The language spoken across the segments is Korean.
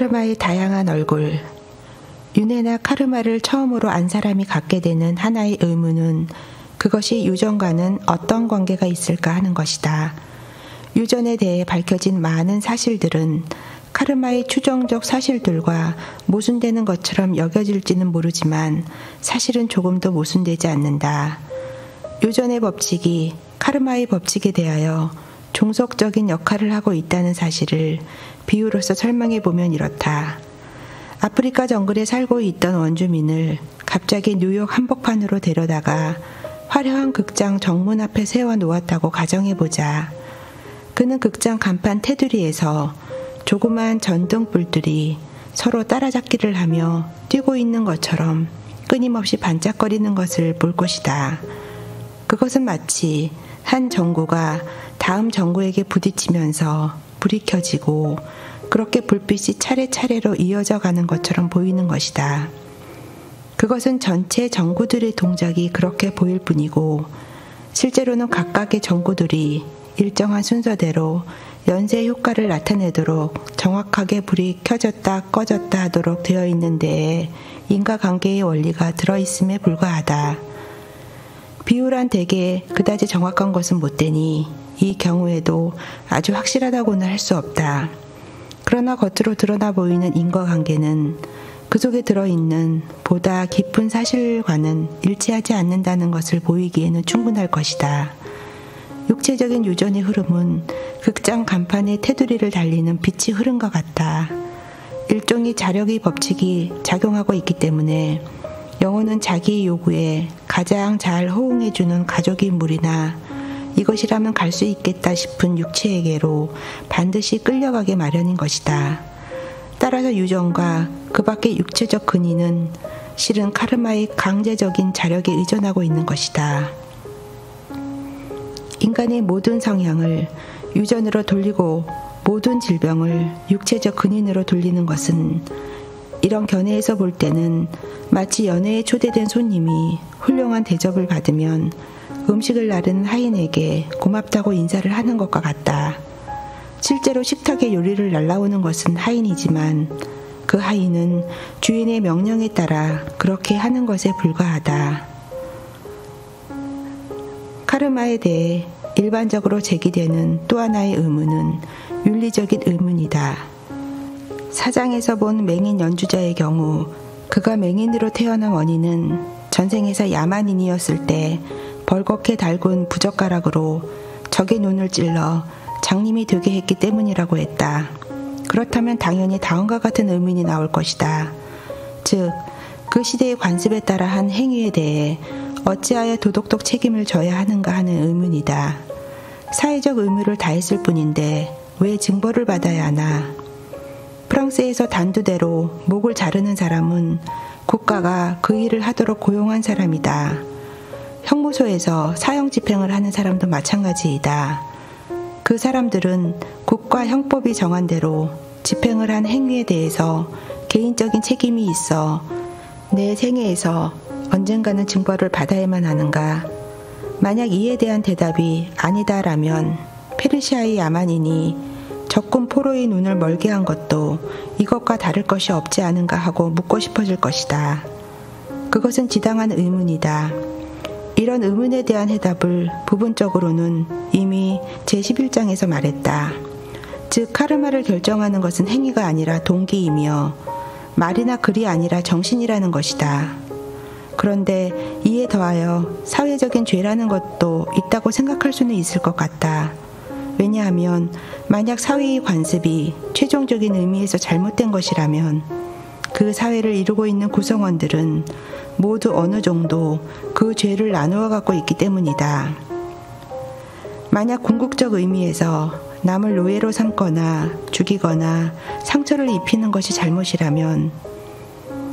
카르마의 다양한 얼굴. 윤회나 카르마를 처음으로 안 사람이 갖게 되는 하나의 의문은 그것이 유전과는 어떤 관계가 있을까 하는 것이다. 유전에 대해 밝혀진 많은 사실들은 카르마의 추정적 사실들과 모순되는 것처럼 여겨질지는 모르지만 사실은 조금도 모순되지 않는다. 유전의 법칙이 카르마의 법칙에 대하여 종속적인 역할을 하고 있다는 사실을 비유로서 설명해보면 이렇다. 아프리카 정글에 살고 있던 원주민을 갑자기 뉴욕 한복판으로 데려다가 화려한 극장 정문 앞에 세워 놓았다고 가정해보자. 그는 극장 간판 테두리에서 조그만 전등불들이 서로 따라잡기를 하며 뛰고 있는 것처럼 끊임없이 반짝거리는 것을 볼 것이다. 그것은 마치 한 전구가 다음 전구에게 부딪히면서 불이 켜지고 그렇게 불빛이 차례차례로 이어져 가는 것처럼 보이는 것이다. 그것은 전체 전구들의 동작이 그렇게 보일 뿐이고 실제로는 각각의 전구들이 일정한 순서대로 연쇄 효과를 나타내도록 정확하게 불이 켜졌다 꺼졌다 하도록 되어 있는 데에 인과관계의 원리가 들어있음에 불과하다. 비유란 대개 그다지 정확한 것은 못되니 이 경우에도 아주 확실하다고는 할 수 없다. 그러나 겉으로 드러나 보이는 인과관계는 그 속에 들어있는 보다 깊은 사실과는 일치하지 않는다는 것을 보이기에는 충분할 것이다. 육체적인 유전의 흐름은 극장 간판의 테두리를 달리는 빛의 흐름과 같다. 일종의 자력의 법칙이 작용하고 있기 때문에 영혼은 자기의 요구에 가장 잘 호응해주는 가족의 인물이나 이것이라면 갈 수 있겠다 싶은 육체에게로 반드시 끌려가게 마련인 것이다. 따라서 유전과 그 밖의 육체적 근인은 실은 카르마의 강제적인 자력에 의존하고 있는 것이다. 인간의 모든 성향을 유전으로 돌리고 모든 질병을 육체적 근인으로 돌리는 것은 이런 견해에서 볼 때는 마치 연회에 초대된 손님이 훌륭한 대접을 받으면 음식을 나르는 하인에게 고맙다고 인사를 하는 것과 같다. 실제로 식탁에 요리를 날라오는 것은 하인이지만 그 하인은 주인의 명령에 따라 그렇게 하는 것에 불과하다. 카르마에 대해 일반적으로 제기되는 또 하나의 의문은 윤리적인 의문이다. 사장에서 본 맹인 연주자의 경우 그가 맹인으로 태어난 원인은 전생에서 야만인이었을 때 벌겋게 달군 부젓가락으로 적의 눈을 찔러 장님이 되게 했기 때문이라고 했다. 그렇다면 당연히 다음과 같은 의문이 나올 것이다. 즉, 그 시대의 관습에 따라 한 행위에 대해 어찌하여 도덕적 책임을 져야 하는가 하는 의문이다. 사회적 의무를 다했을 뿐인데 왜 징벌을 받아야 하나? 프랑스에서 단두대로 목을 자르는 사람은 국가가 그 일을 하도록 고용한 사람이다. 형무소에서 사형 집행을 하는 사람도 마찬가지이다. 그 사람들은 국가 형법이 정한 대로 집행을 한 행위에 대해서 개인적인 책임이 있어 내 생애에서 언젠가는 징벌을 받아야만 하는가? 만약 이에 대한 대답이 아니다라면 페르시아의 야만인이 적군 포로의 눈을 멀게 한 것도 이것과 다를 것이 없지 않은가 하고 묻고 싶어질 것이다. 그것은 지당한 의문이다. 이런 의문에 대한 해답을 부분적으로는 이미 제11장에서 말했다. 즉 카르마를 결정하는 것은 행위가 아니라 동기이며 말이나 글이 아니라 정신이라는 것이다. 그런데 이에 더하여 사회적인 죄라는 것도 있다고 생각할 수는 있을 것 같다. 왜냐하면 만약 사회의 관습이 최종적인 의미에서 잘못된 것이라면 그 사회를 이루고 있는 구성원들은 모두 어느 정도 그 죄를 나누어 갖고 있기 때문이다. 만약 궁극적 의미에서 남을 노예로 삼거나 죽이거나 상처를 입히는 것이 잘못이라면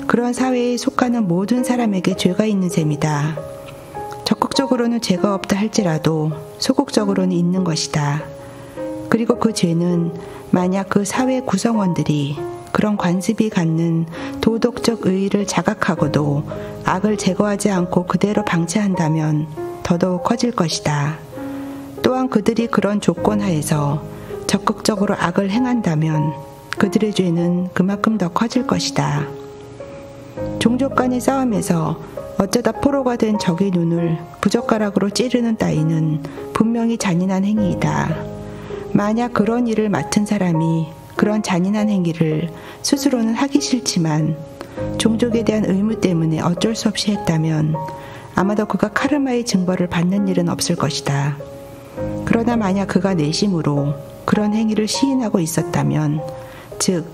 그런 사회에 속하는 모든 사람에게 죄가 있는 셈이다. 적극적으로는 죄가 없다 할지라도 소극적으로는 있는 것이다. 그리고 그 죄는 만약 그 사회 구성원들이 그런 관습이 갖는 도덕적 의의를 자각하고도 악을 제거하지 않고 그대로 방치한다면 더더욱 커질 것이다. 또한 그들이 그런 조건 하에서 적극적으로 악을 행한다면 그들의 죄는 그만큼 더 커질 것이다. 종족 간의 싸움에서 어쩌다 포로가 된 적의 눈을 부젓가락으로 찌르는 따위는 분명히 잔인한 행위이다. 만약 그런 일을 맡은 사람이 그런 잔인한 행위를 스스로는 하기 싫지만 종족에 대한 의무 때문에 어쩔 수 없이 했다면 아마도 그가 카르마의 징벌을 받는 일은 없을 것이다. 그러나 만약 그가 내심으로 그런 행위를 시인하고 있었다면, 즉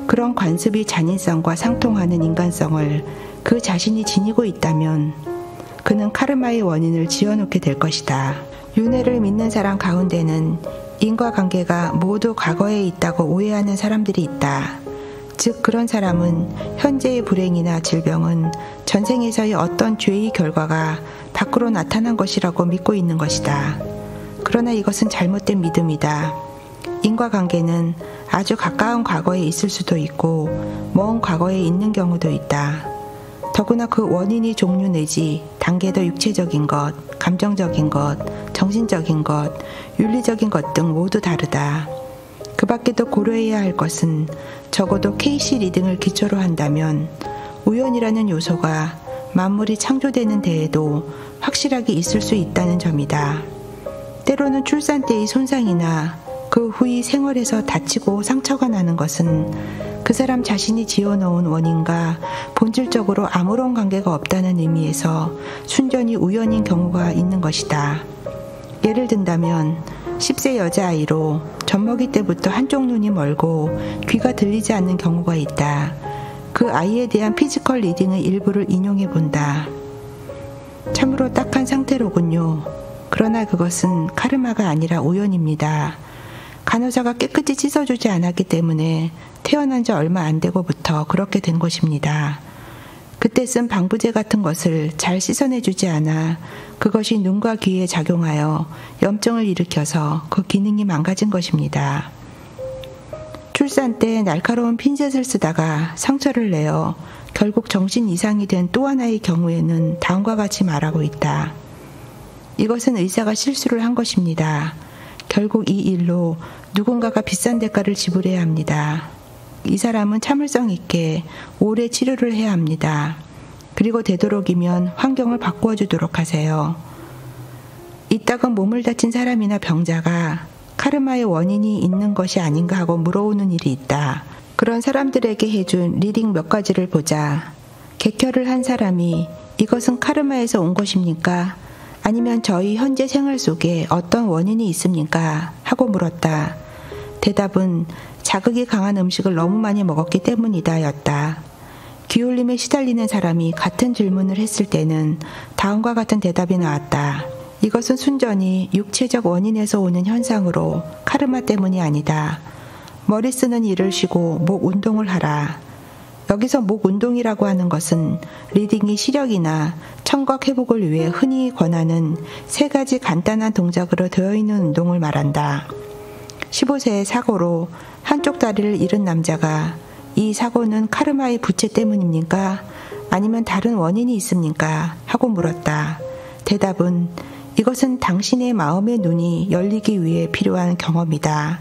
그런 관습이 잔인성과 상통하는 인간성을 그 자신이 지니고 있다면 그는 카르마의 원인을 지어놓게 될 것이다. 윤회를 믿는 사람 가운데는 인과관계가 모두 과거에 있다고 오해하는 사람들이 있다. 즉 그런 사람은 현재의 불행이나 질병은 전생에서의 어떤 죄의 결과가 밖으로 나타난 것이라고 믿고 있는 것이다. 그러나 이것은 잘못된 믿음이다. 인과관계는 아주 가까운 과거에 있을 수도 있고 먼 과거에 있는 경우도 있다. 더구나 그 원인이 종류 내지 단계도 육체적인 것, 감정적인 것, 정신적인 것, 윤리적인 것 등 모두 다르다. 그 밖에도 고려해야 할 것은 적어도 KC 리딩을 기초로 한다면 우연이라는 요소가 만물이 창조되는 데에도 확실하게 있을 수 있다는 점이다. 때로는 출산 때의 손상이나 그 후의 생활에서 다치고 상처가 나는 것은 그 사람 자신이 지어놓은 원인과 본질적으로 아무런 관계가 없다는 의미에서 순전히 우연인 경우가 있는 것이다. 예를 든다면 10세 여자아이로 젖먹이 때부터 한쪽 눈이 멀고 귀가 들리지 않는 경우가 있다. 그 아이에 대한 피지컬 리딩의 일부를 인용해 본다. 참으로 딱한 상태로군요. 그러나 그것은 카르마가 아니라 우연입니다. 간호사가 깨끗이 씻어주지 않았기 때문에 태어난 지 얼마 안 되고부터 그렇게 된 것입니다. 그때 쓴 방부제 같은 것을 잘 씻어내주지 않아 그것이 눈과 귀에 작용하여 염증을 일으켜서 그 기능이 망가진 것입니다. 출산 때 날카로운 핀셋을 쓰다가 상처를 내어 결국 정신 이상이 된 또 하나의 경우에는 다음과 같이 말하고 있다. 이것은 의사가 실수를 한 것입니다. 결국 이 일로 누군가가 비싼 대가를 지불해야 합니다. 이 사람은 참을성 있게 오래 치료를 해야 합니다. 그리고 되도록이면 환경을 바꾸어 주도록 하세요. 이따금 몸을 다친 사람이나 병자가 카르마의 원인이 있는 것이 아닌가 하고 물어오는 일이 있다. 그런 사람들에게 해준 리딩 몇 가지를 보자. 객혈을 한 사람이 이것은 카르마에서 온 것입니까? 아니면 저희 현재 생활 속에 어떤 원인이 있습니까? 하고 물었다. 대답은 자극이 강한 음식을 너무 많이 먹었기 때문이다 였다. 기울림에 시달리는 사람이 같은 질문을 했을 때는 다음과 같은 대답이 나왔다. 이것은 순전히 육체적 원인에서 오는 현상으로 카르마 때문이 아니다. 머리 쓰는 일을 쉬고 목 운동을 하라. 여기서 목 운동이라고 하는 것은 리딩이 시력이나 청각 회복을 위해 흔히 권하는 3가지 간단한 동작으로 되어 있는 운동을 말한다. 15세의 사고로 한쪽 다리를 잃은 남자가 이 사고는 카르마의 부채 때문입니까? 아니면 다른 원인이 있습니까? 하고 물었다. 대답은 이것은 당신의 마음의 눈이 열리기 위해 필요한 경험이다.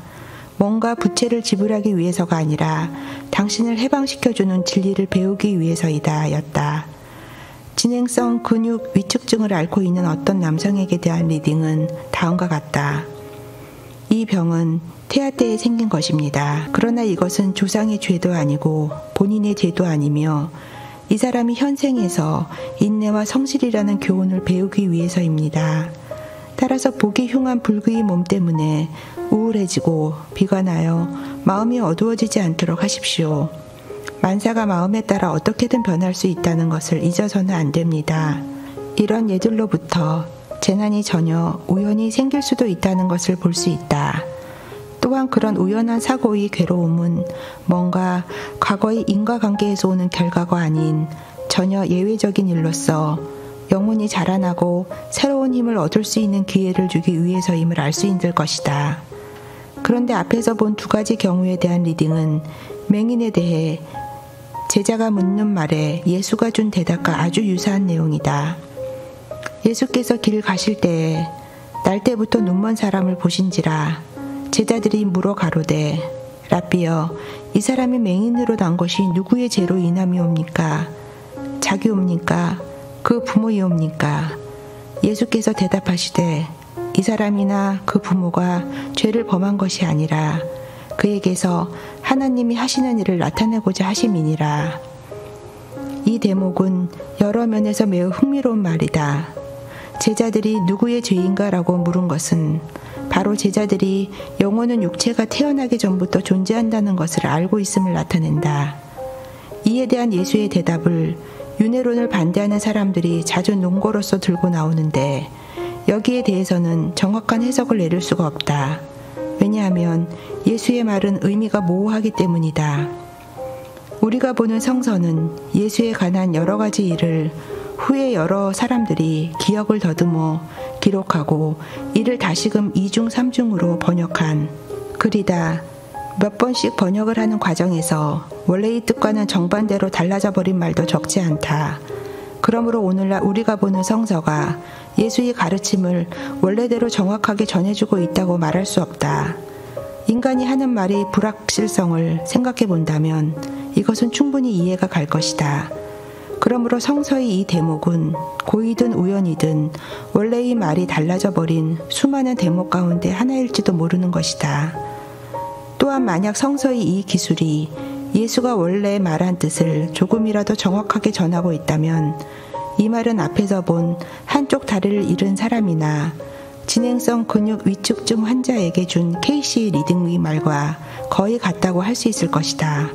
뭔가 부채를 지불하기 위해서가 아니라 당신을 해방시켜주는 진리를 배우기 위해서이다 였다. 진행성 근육 위축증을 앓고 있는 어떤 남성에게 대한 리딩은 다음과 같다. 이 병은 태아 때에 생긴 것입니다. 그러나 이것은 조상의 죄도 아니고 본인의 죄도 아니며 이 사람이 현생에서 인내와 성실이라는 교훈을 배우기 위해서입니다. 따라서 보기 흉한 불귀의 몸 때문에 우울해지고 비관하여 마음이 어두워지지 않도록 하십시오. 만사가 마음에 따라 어떻게든 변할 수 있다는 것을 잊어서는 안 됩니다. 이런 예들로부터 재난이 전혀 우연히 생길 수도 있다는 것을 볼 수 있다. 또한 그런 우연한 사고의 괴로움은 뭔가 과거의 인과관계에서 오는 결과가 아닌 전혀 예외적인 일로서 영혼이 자라나고 새로운 힘을 얻을 수 있는 기회를 주기 위해서임을 알 수 있을 것이다. 그런데 앞에서 본 2가지 경우에 대한 리딩은 맹인에 대해 제자가 묻는 말에 예수가 준 대답과 아주 유사한 내용이다. 예수께서 길 가실 때에 날 때부터 눈먼 사람을 보신지라 제자들이 물어 가로되 랍비여, 이 사람이 맹인으로 난 것이 누구의 죄로 인함이옵니까? 자기옵니까? 그 부모이옵니까? 예수께서 대답하시되 이 사람이나 그 부모가 죄를 범한 것이 아니라 그에게서 하나님이 하시는 일을 나타내고자 하심이니라. 이 대목은 여러 면에서 매우 흥미로운 말이다. 제자들이 누구의 죄인가라고 물은 것은 바로 제자들이 영혼은 육체가 태어나기 전부터 존재한다는 것을 알고 있음을 나타낸다. 이에 대한 예수의 대답을 윤회론을 반대하는 사람들이 자주 논거로서 들고 나오는데 여기에 대해서는 정확한 해석을 내릴 수가 없다. 왜냐하면 예수의 말은 의미가 모호하기 때문이다. 우리가 보는 성서는 예수에 관한 여러 가지 일을 후에 여러 사람들이 기억을 더듬어 기록하고 이를 다시금 2중 3중으로 번역한 글이다. 몇 번씩 번역을 하는 과정에서 원래의 뜻과는 정반대로 달라져 버린 말도 적지 않다. 그러므로 오늘날 우리가 보는 성서가 예수의 가르침을 원래대로 정확하게 전해주고 있다고 말할 수 없다. 인간이 하는 말의 불확실성을 생각해 본다면 이것은 충분히 이해가 갈 것이다. 그러므로 성서의 이 대목은 고의든 우연이든 원래의 말이 달라져 버린 수많은 대목 가운데 하나일지도 모르는 것이다. 또한 만약 성서의 이 기술이 예수가 원래 말한 뜻을 조금이라도 정확하게 전하고 있다면 이 말은 앞에서 본 한쪽 다리를 잃은 사람이나 진행성 근육 위축증 환자에게 준 케이시 리딩의 말과 거의 같다고 할 수 있을 것이다.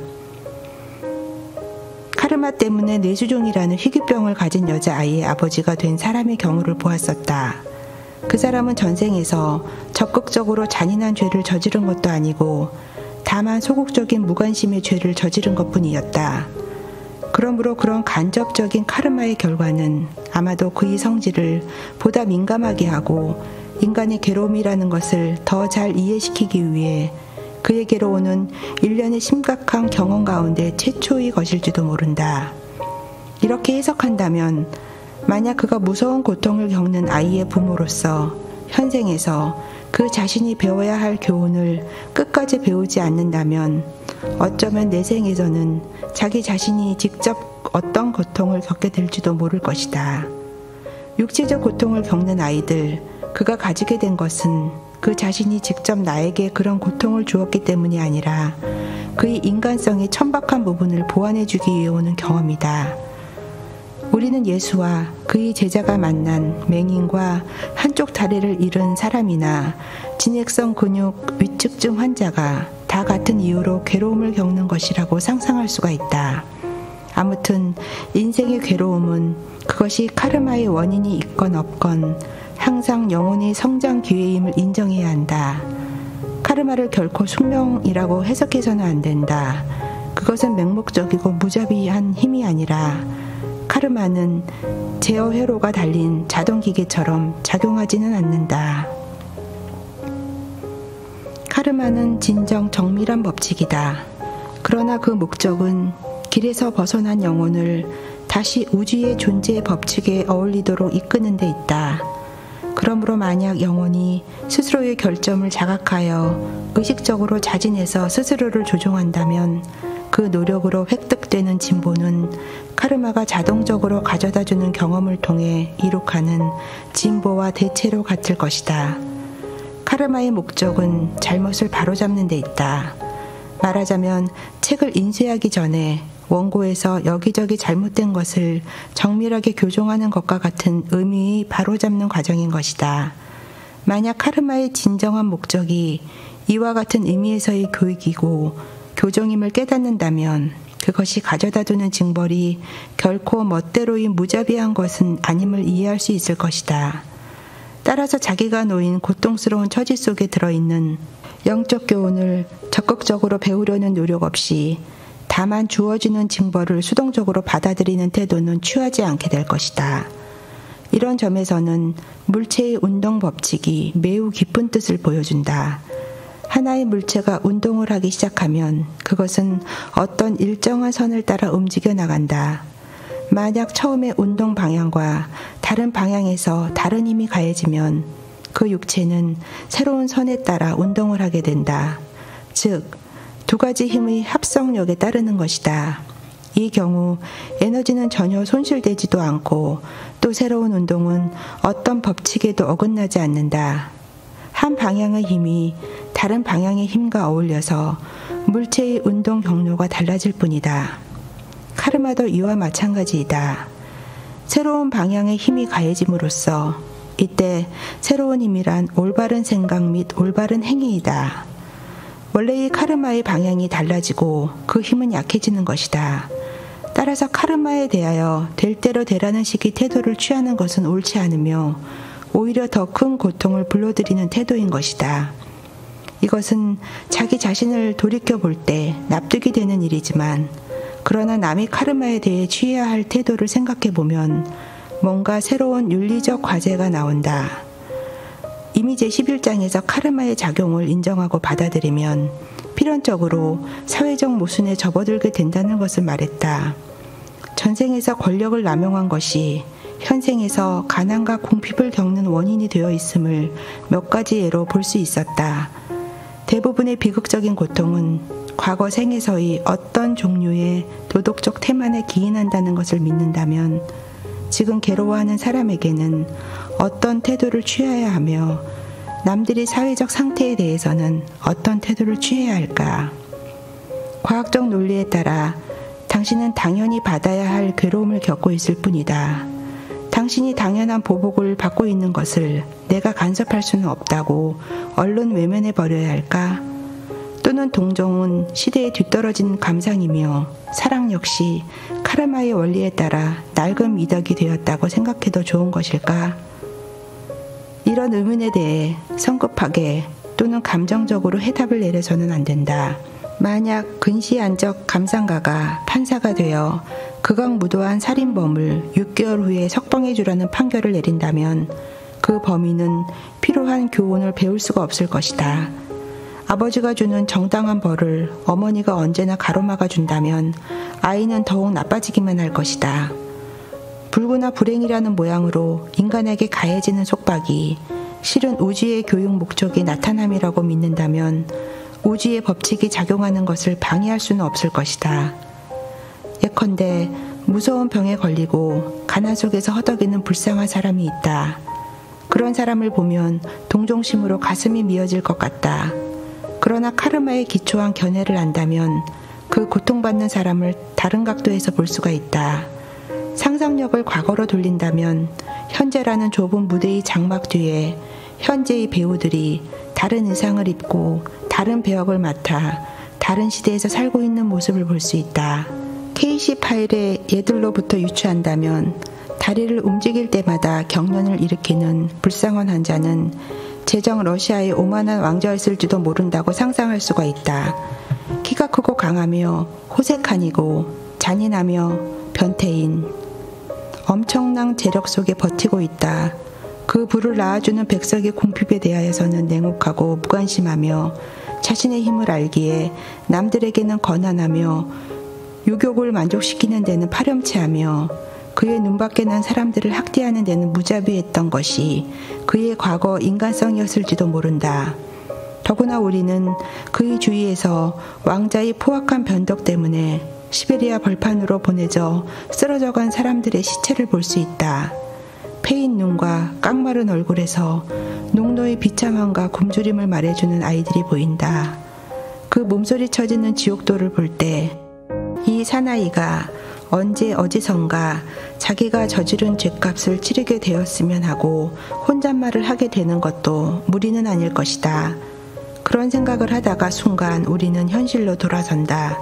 카르마 때문에 뇌수종이라는 희귀병을 가진 여자아이의 아버지가 된 사람의 경우를 보았었다. 그 사람은 전생에서 적극적으로 잔인한 죄를 저지른 것도 아니고 다만 소극적인 무관심의 죄를 저지른 것뿐이었다. 그러므로 그런 간접적인 카르마의 결과는 아마도 그의 성질을 보다 민감하게 하고 인간의 괴로움이라는 것을 더 잘 이해시키기 위해 그에게로 오는 일련의 심각한 경험 가운데 최초의 것일지도 모른다. 이렇게 해석한다면 만약 그가 무서운 고통을 겪는 아이의 부모로서 현생에서 그 자신이 배워야 할 교훈을 끝까지 배우지 않는다면 어쩌면 내생에서는 자기 자신이 직접 어떤 고통을 겪게 될지도 모를 것이다. 육체적 고통을 겪는 아이들, 그가 가지게 된 것은 그 자신이 직접 나에게 그런 고통을 주었기 때문이 아니라 그의 인간성의 천박한 부분을 보완해주기 위해 오는 경험이다. 우리는 예수와 그의 제자가 만난 맹인과 한쪽 다리를 잃은 사람이나 진액성 근육 위축증 환자가 다 같은 이유로 괴로움을 겪는 것이라고 상상할 수가 있다. 아무튼 인생의 괴로움은 그것이 카르마의 원인이 있건 없건 항상 영혼의 성장 기회임을 인정해야 한다. 카르마를 결코 숙명이라고 해석해서는 안 된다. 그것은 맹목적이고 무자비한 힘이 아니라 카르마는 제어 회로가 달린 자동기계처럼 작용하지는 않는다. 카르마는 진정 정밀한 법칙이다. 그러나 그 목적은 길에서 벗어난 영혼을 다시 우주의 존재의 법칙에 어울리도록 이끄는 데 있다. 그러므로 만약 영혼이 스스로의 결점을 자각하여 의식적으로 자진해서 스스로를 조종한다면 그 노력으로 획득되는 진보는 카르마가 자동적으로 가져다주는 경험을 통해 이룩하는 진보와 대체로 같을 것이다. 카르마의 목적은 잘못을 바로잡는 데 있다. 말하자면 책을 인쇄하기 전에 원고에서 여기저기 잘못된 것을 정밀하게 교정하는 것과 같은 의미의 바로잡는 과정인 것이다. 만약 카르마의 진정한 목적이 이와 같은 의미에서의 교육이고 교정임을 깨닫는다면 그것이 가져다두는 징벌이 결코 멋대로의 무자비한 것은 아님을 이해할 수 있을 것이다. 따라서 자기가 놓인 고통스러운 처지 속에 들어있는 영적 교훈을 적극적으로 배우려는 노력 없이 다만 주어지는 징벌을 수동적으로 받아들이는 태도는 취하지 않게 될 것이다. 이런 점에서는 물체의 운동 법칙이 매우 깊은 뜻을 보여준다. 하나의 물체가 운동을 하기 시작하면 그것은 어떤 일정한 선을 따라 움직여 나간다. 만약 처음에 운동 방향과 다른 방향에서 다른 힘이 가해지면 그 육체는 새로운 선에 따라 운동을 하게 된다. 즉, 두 가지 힘의 합성력에 따르는 것이다. 이 경우 에너지는 전혀 손실되지도 않고 또 새로운 운동은 어떤 법칙에도 어긋나지 않는다. 한 방향의 힘이 다른 방향의 힘과 어울려서 물체의 운동 경로가 달라질 뿐이다. 카르마도 이와 마찬가지이다. 새로운 방향의 힘이 가해짐으로써 이때 새로운 힘이란 올바른 생각 및 올바른 행위이다. 원래 이 카르마의 방향이 달라지고 그 힘은 약해지는 것이다. 따라서 카르마에 대하여 될 대로 되라는 식의 태도를 취하는 것은 옳지 않으며 오히려 더 큰 고통을 불러들이는 태도인 것이다. 이것은 자기 자신을 돌이켜볼 때 납득이 되는 일이지만 그러나 남이 카르마에 대해 취해야 할 태도를 생각해보면 뭔가 새로운 윤리적 과제가 나온다. 이미 제11장에서 카르마의 작용을 인정하고 받아들이면 필연적으로 사회적 모순에 접어들게 된다는 것을 말했다. 전생에서 권력을 남용한 것이 현생에서 가난과 궁핍을 겪는 원인이 되어 있음을 몇 가지 예로 볼 수 있었다. 대부분의 비극적인 고통은 과거 생에서의 어떤 종류의 도덕적 태만에 기인한다는 것을 믿는다면 지금 괴로워하는 사람에게는 어떤 태도를 취해야 하며 남들이 사회적 상태에 대해서는 어떤 태도를 취해야 할까? 과학적 논리에 따라 당신은 당연히 받아야 할 괴로움을 겪고 있을 뿐이다. 당신이 당연한 보복을 받고 있는 것을 내가 간섭할 수는 없다고 얼른 외면해 버려야 할까? 또는 동정은 시대에 뒤떨어진 감상이며 사랑 역시 카르마의 원리에 따라 낡은 미덕이 되었다고 생각해도 좋은 것일까? 이런 의문에 대해 성급하게 또는 감정적으로 해답을 내려서는 안 된다. 만약 근시안적 감상가가 판사가 되어 극악무도한 살인범을 6개월 후에 석방해 주라는 판결을 내린다면 그 범인은 필요한 교훈을 배울 수가 없을 것이다. 아버지가 주는 정당한 벌을 어머니가 언제나 가로막아 준다면 아이는 더욱 나빠지기만 할 것이다. 불구나 불행이라는 모양으로 인간에게 가해지는 속박이 실은 우주의 교육 목적이 나타남이라고 믿는다면 우주의 법칙이 작용하는 것을 방해할 수는 없을 것이다. 예컨대 무서운 병에 걸리고 가난 속에서 허덕이는 불쌍한 사람이 있다. 그런 사람을 보면 동정심으로 가슴이 미어질 것 같다. 그러나 카르마에 기초한 견해를 안다면 그 고통받는 사람을 다른 각도에서 볼 수가 있다. 상상력을 과거로 돌린다면 현재라는 좁은 무대의 장막 뒤에 현재의 배우들이 다른 의상을 입고 다른 배역을 맡아 다른 시대에서 살고 있는 모습을 볼 수 있다. KC 파일의 예들로부터 유추한다면 다리를 움직일 때마다 경련을 일으키는 불쌍한 환자는 제정 러시아의 오만한 왕자였을지도 모른다고 상상할 수가 있다. 키가 크고 강하며 호색한이고 잔인하며 변태인 엄청난 재력 속에 버티고 있다. 그 부를 낳아주는 백석의 궁핍에 대하여서는 냉혹하고 무관심하며 자신의 힘을 알기에 남들에게는 거난하며 유욕을 만족시키는 데는 파렴치하며 그의 눈밖에 난 사람들을 학대하는 데는 무자비했던 것이 그의 과거 인간성이었을지도 모른다. 더구나 우리는 그의 주위에서 왕자의 포악한 변덕 때문에 시베리아 벌판으로 보내져 쓰러져간 사람들의 시체를 볼 수 있다. 패인 눈과 깡마른 얼굴에서 농노의 비참함과 굶주림을 말해주는 아이들이 보인다. 그 몸소리 쳐지는 지옥도를 볼 때 이 사나이가 언제 어디선가 자기가 저지른 죄값을 치르게 되었으면 하고 혼잣말을 하게 되는 것도 무리는 아닐 것이다. 그런 생각을 하다가 순간 우리는 현실로 돌아선다.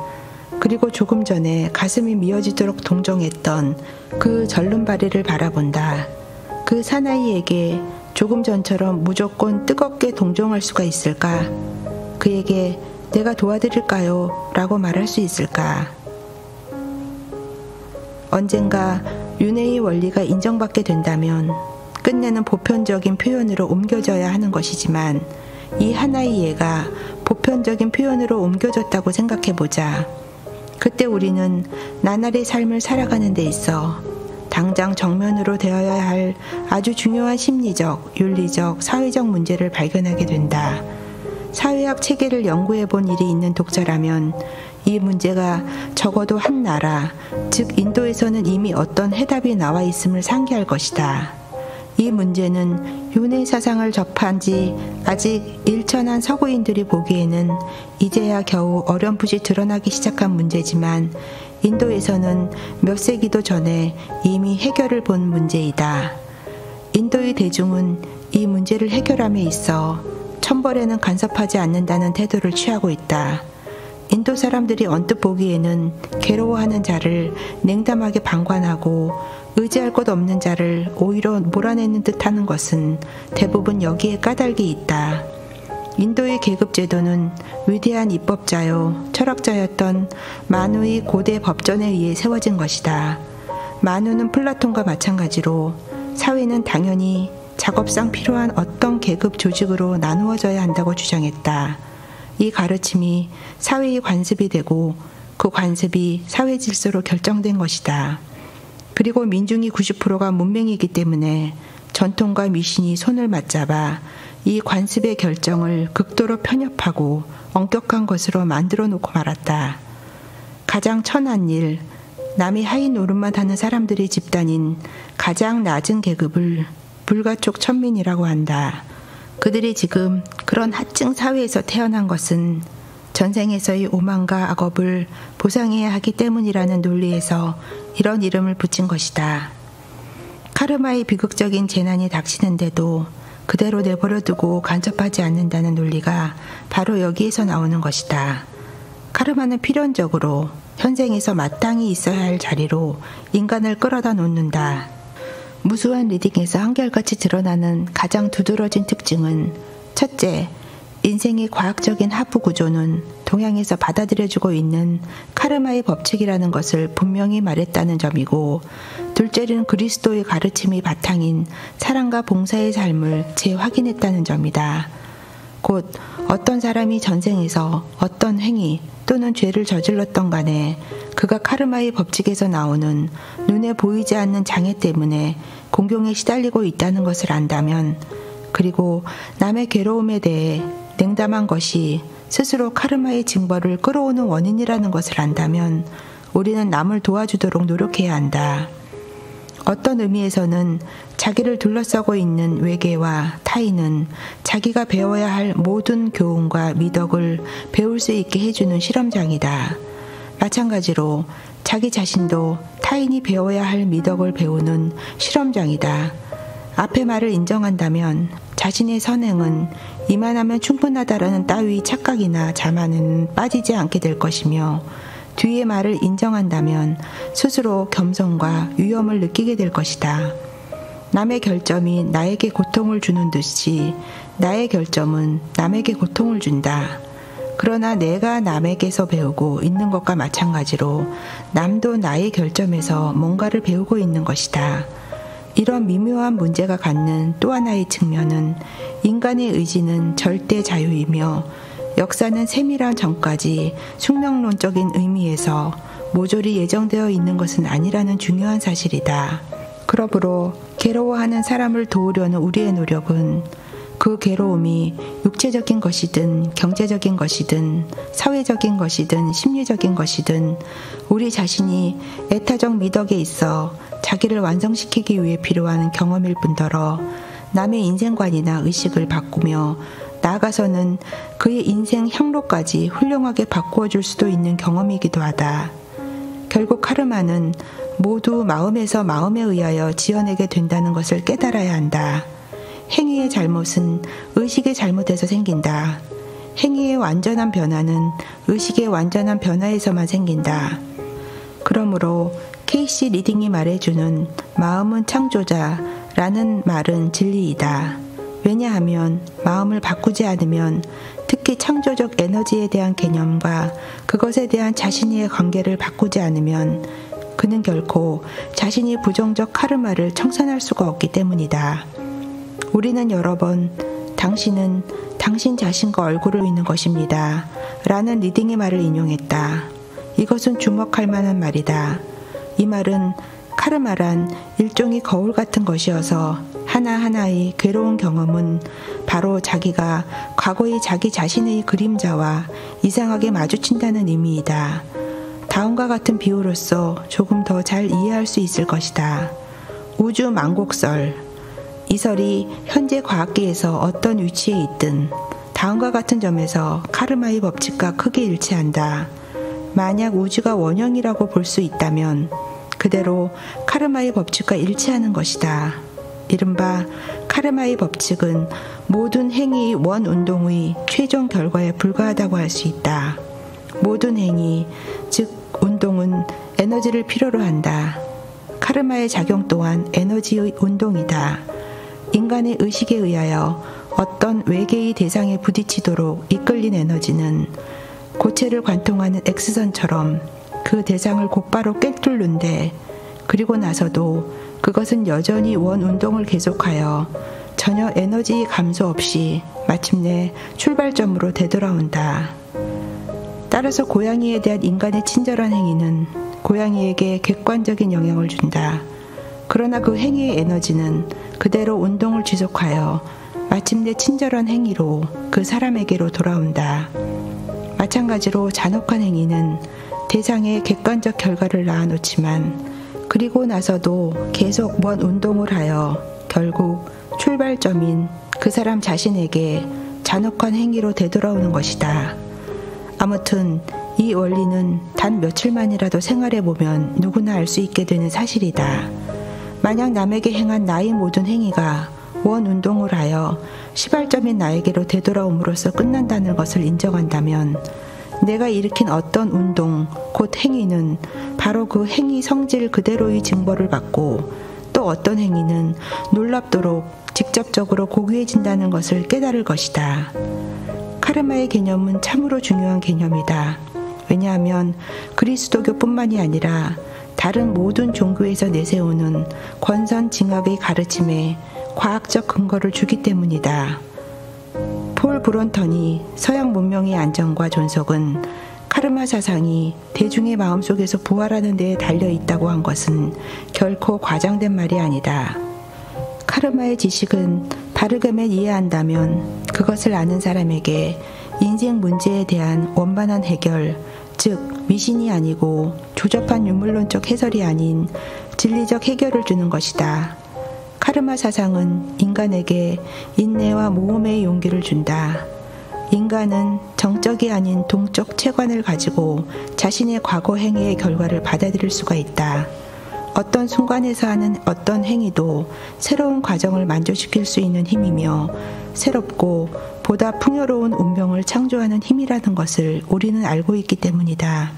그리고 조금 전에 가슴이 미어지도록 동정했던 그 절름발이를 바라본다. 그 사나이에게 조금 전처럼 무조건 뜨겁게 동정할 수가 있을까? 그에게 내가 도와드릴까요? 라고 말할 수 있을까? 언젠가 윤회의 원리가 인정받게 된다면 끝내는 보편적인 표현으로 옮겨져야 하는 것이지만 이 하나의 예가 보편적인 표현으로 옮겨졌다고 생각해보자. 그때 우리는 나날의 삶을 살아가는 데 있어 당장 정면으로 되어야 할 아주 중요한 심리적, 윤리적, 사회적 문제를 발견하게 된다. 사회학 체계를 연구해 본 일이 있는 독자라면 이 문제가 적어도 한 나라, 즉 인도에서는 이미 어떤 해답이 나와 있음을 상기할 것이다. 이 문제는 윤회 사상을 접한 지 아직 일천한 서구인들이 보기에는 이제야 겨우 어렴풋이 드러나기 시작한 문제지만 인도에서는 몇 세기도 전에 이미 해결을 본 문제이다. 인도의 대중은 이 문제를 해결함에 있어 천벌에는 간섭하지 않는다는 태도를 취하고 있다. 인도 사람들이 언뜻 보기에는 괴로워하는 자를 냉담하게 방관하고 의지할 곳 없는 자를 오히려 몰아내는 듯 하는 것은 대부분 여기에 까닭이 있다. 인도의 계급제도는 위대한 입법자요 철학자였던 마누의 고대 법전에 의해 세워진 것이다. 마누는 플라톤과 마찬가지로 사회는 당연히 작업상 필요한 어떤 계급 조직으로 나누어져야 한다고 주장했다. 이 가르침이 사회의 관습이 되고 그 관습이 사회 질서로 결정된 것이다. 그리고 민중이 90%가 문맹이기 때문에 전통과 미신이 손을 맞잡아 이 관습의 결정을 극도로 편협하고 엄격한 것으로 만들어 놓고 말았다. 가장 천한 일, 남이 하위 노릇만 하는 사람들의 집단인 가장 낮은 계급을 불가촉 천민이라고 한다. 그들이 지금 그런 하층 사회에서 태어난 것은 전생에서의 오만과 악업을 보상해야 하기 때문이라는 논리에서 이런 이름을 붙인 것이다. 카르마의 비극적인 재난이 닥치는데도 그대로 내버려두고 간섭하지 않는다는 논리가 바로 여기에서 나오는 것이다. 카르마는 필연적으로 현생에서 마땅히 있어야 할 자리로 인간을 끌어다 놓는다. 무수한 리딩에서 한결같이 드러나는 가장 두드러진 특징은 첫째, 인생의 과학적인 하부 구조는 동양에서 받아들여지고 있는 카르마의 법칙이라는 것을 분명히 말했다는 점이고, 둘째는 그리스도의 가르침이 바탕인 사랑과 봉사의 삶을 재확인했다는 점이다. 곧 어떤 사람이 전생에서 어떤 행위 또는 죄를 저질렀던 간에 그가 카르마의 법칙에서 나오는 눈에 보이지 않는 장애 때문에 공경에 시달리고 있다는 것을 안다면, 그리고 남의 괴로움에 대해 냉담한 것이 스스로 카르마의 징벌을 끌어오는 원인이라는 것을 안다면 우리는 남을 도와주도록 노력해야 한다. 어떤 의미에서는 자기를 둘러싸고 있는 외계와 타인은 자기가 배워야 할 모든 교훈과 미덕을 배울 수 있게 해주는 실험장이다. 마찬가지로 자기 자신도 타인이 배워야 할 미덕을 배우는 실험장이다. 앞의 말을 인정한다면 자신의 선행은 이만하면 충분하다라는 따위의 착각이나 자만은 빠지지 않게 될 것이며, 뒤의 말을 인정한다면 스스로 겸손과 위엄을 느끼게 될 것이다. 남의 결점이 나에게 고통을 주는 듯이 나의 결점은 남에게 고통을 준다. 그러나 내가 남에게서 배우고 있는 것과 마찬가지로 남도 나의 결점에서 뭔가를 배우고 있는 것이다. 이런 미묘한 문제가 갖는 또 하나의 측면은 인간의 의지는 절대 자유이며 역사는 세밀한 전까지 숙명론적인 의미에서 모조리 예정되어 있는 것은 아니라는 중요한 사실이다. 그러므로 괴로워하는 사람을 도우려는 우리의 노력은 그 괴로움이 육체적인 것이든 경제적인 것이든 사회적인 것이든 심리적인 것이든 우리 자신이 애타적 미덕에 있어 자기를 완성시키기 위해 필요한 경험일 뿐더러 남의 인생관이나 의식을 바꾸며 나아가서는 그의 인생 향로까지 훌륭하게 바꾸어줄 수도 있는 경험이기도 하다. 결국 카르마는 모두 마음에서 마음에 의하여 지어내게 된다는 것을 깨달아야 한다. 행위의 잘못은 의식의 잘못에서 생긴다. 행위의 완전한 변화는 의식의 완전한 변화에서만 생긴다. 그러므로 케이시 리딩이 말해주는 마음은 창조자라는 말은 진리이다. 왜냐하면 마음을 바꾸지 않으면, 특히 창조적 에너지에 대한 개념과 그것에 대한 자신의 관계를 바꾸지 않으면 그는 결코 자신이 부정적 카르마를 청산할 수가 없기 때문이다. 우리는 여러 번 당신은 당신 자신과 얼굴을 보이는 것입니다 라는 리딩의 말을 인용했다. 이것은 주목할 만한 말이다. 이 말은 카르마란 일종의 거울 같은 것이어서 한 하나하나의 괴로운 경험은 바로 자기가 과거의 자기 자신의 그림자와 이상하게 마주친다는 의미이다. 다음과 같은 비유로서 조금 더 잘 이해할 수 있을 것이다. 우주 망곡설. 이 설이 현재 과학계에서 어떤 위치에 있든 다음과 같은 점에서 카르마의 법칙과 크게 일치한다. 만약 우주가 원형이라고 볼 수 있다면 그대로 카르마의 법칙과 일치하는 것이다. 이른바 카르마의 법칙은 모든 행위의 원운동의 최종 결과에 불과하다고 할 수 있다. 모든 행위, 즉 운동은 에너지를 필요로 한다. 카르마의 작용 또한 에너지의 운동이다. 인간의 의식에 의하여 어떤 외계의 대상에 부딪히도록 이끌린 에너지는 고체를 관통하는 X선처럼 그 대상을 곧바로 꿰뚫는데 그리고 나서도 그것은 여전히 원운동을 계속하여 전혀 에너지 감소 없이 마침내 출발점으로 되돌아온다. 따라서 고양이에 대한 인간의 친절한 행위는 고양이에게 객관적인 영향을 준다. 그러나 그 행위의 에너지는 그대로 운동을 지속하여 마침내 친절한 행위로 그 사람에게로 돌아온다. 마찬가지로 잔혹한 행위는 대상의 객관적 결과를 낳아놓지만 그리고 나서도 계속 먼 운동을 하여 결국 출발점인 그 사람 자신에게 잔혹한 행위로 되돌아오는 것이다. 아무튼 이 원리는 단 며칠만이라도 생활해보면 누구나 알 수 있게 되는 사실이다. 만약 남에게 행한 나의 모든 행위가 원운동을 하여 시발점인 나에게로 되돌아옴으로써 끝난다는 것을 인정한다면 내가 일으킨 어떤 운동, 곧 행위는 바로 그 행위 성질 그대로의 징벌을 받고 또 어떤 행위는 놀랍도록 직접적으로 고귀해진다는 것을 깨달을 것이다. 카르마의 개념은 참으로 중요한 개념이다. 왜냐하면 그리스도교뿐만이 아니라 다른 모든 종교에서 내세우는 권선징악의 가르침에 과학적 근거를 주기 때문이다. 폴 브론턴이 서양 문명의 안정과 존속은 카르마 사상이 대중의 마음속에서 부활하는 데에 달려있다고 한 것은 결코 과장된 말이 아니다. 카르마의 지식은 바르게만 이해한다면 그것을 아는 사람에게 인생 문제에 대한 원만한 해결, 즉 미신이 아니고 조접한 유물론적 해설이 아닌 진리적 해결을 주는 것이다. 카르마 사상은 인간에게 인내와 모험의 용기를 준다. 인간은 정적이 아닌 동적 체관을 가지고 자신의 과거 행위의 결과를 받아들일 수가 있다. 어떤 순간에서 하는 어떤 행위도 새로운 과정을 만족시킬 수 있는 힘이며 새롭고 보다 풍요로운 운명을 창조하는 힘이라는 것을 우리는 알고 있기 때문이다.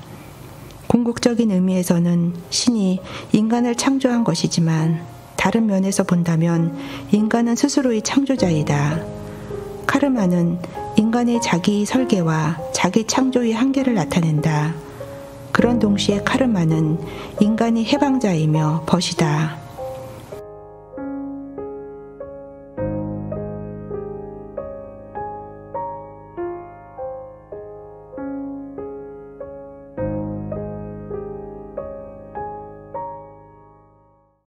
궁극적인 의미에서는 신이 인간을 창조한 것이지만 다른 면에서 본다면 인간은 스스로의 창조자이다. 카르마는 인간의 자기 설계와 자기 창조의 한계를 나타낸다. 그런 동시에 카르마는 인간이 해방자이며 벗이다.